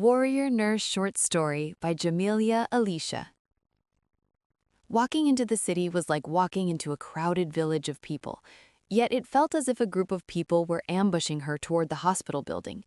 Warrior Nurse Short Story by JameliaAlicia. Walking into the city was like walking into a crowded village of people, yet it felt as if a group of people were ambushing her toward the hospital building.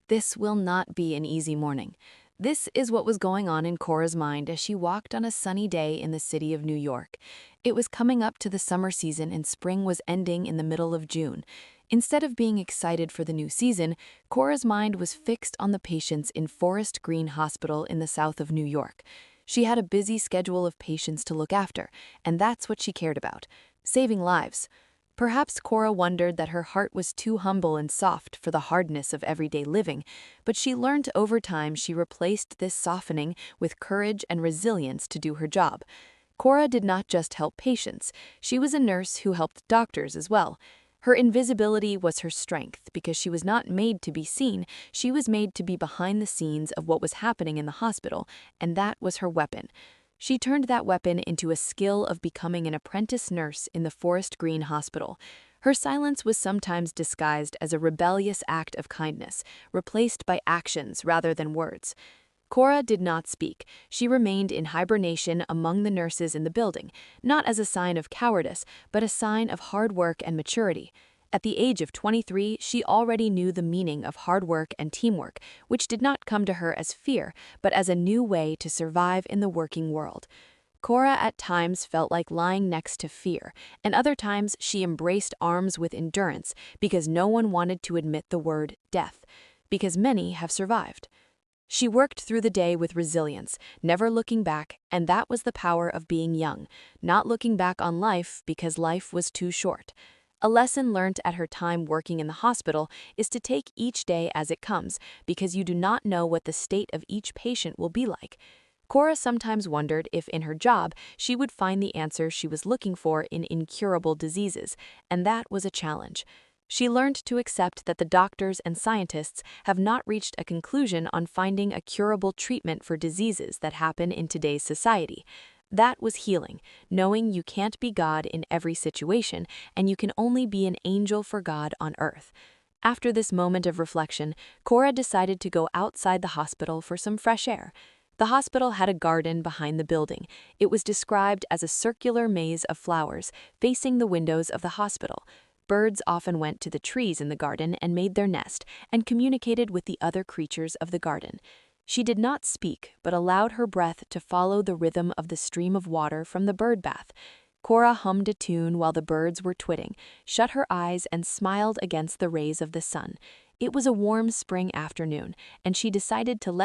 This will not be an easy morning. This is what was going on in Cora's mind as she walked on a sunny day in the city of New York. It was coming up to the summer season and spring was ending in the middle of June. Instead of being excited for the new season, Cora's mind was fixed on the patients in Forest Green Hospital in the south of New York. She had a busy schedule of patients to look after, and that's what she cared about: saving lives. Perhaps Cora wondered that her heart was too humble and soft for the hardness of everyday living, but she learned over time she replaced this softening with courage and resilience to do her job. Cora did not just help patients, she was a nurse who helped doctors as well. Her invisibility was her strength because she was not made to be seen, she was made to be behind the scenes of what was happening in the hospital, and that was her weapon. She turned that weapon into a skill of becoming an apprentice nurse in the Forest Green Hospital. Her silence was sometimes disguised as a rebellious act of kindness, replaced by actions rather than words. Cora did not speak. She remained in hibernation among the nurses in the building, not as a sign of cowardice, but a sign of hard work and maturity. At the age of 23, she already knew the meaning of hard work and teamwork, which did not come to her as fear, but as a new way to survive in the working world. Cora at times felt like lying next to fear, and other times she embraced arms with endurance because no one wanted to admit the word death, because many have survived. She worked through the day with resilience, never looking back, and that was the power of being young, not looking back on life because life was too short. A lesson learned at her time working in the hospital is to take each day as it comes, because you do not know what the state of each patient will be like. Cora sometimes wondered if in her job she would find the answer she was looking for in incurable diseases, and that was a challenge. She learned to accept that the doctors and scientists have not reached a conclusion on finding a curable treatment for diseases that happen in today's society. That was healing, knowing you can't be God in every situation, and you can only be an angel for God on earth. After this moment of reflection, Cora decided to go outside the hospital for some fresh air. The hospital had a garden behind the building. It was described as a circular maze of flowers facing the windows of the hospital. Birds often went to the trees in the garden and made their nest and communicated with the other creatures of the garden. She did not speak, but allowed her breath to follow the rhythm of the stream of water from the bird bath. Cora hummed a tune while the birds were twitting, shut her eyes and smiled against the rays of the sun. It was a warm spring afternoon, and she decided to let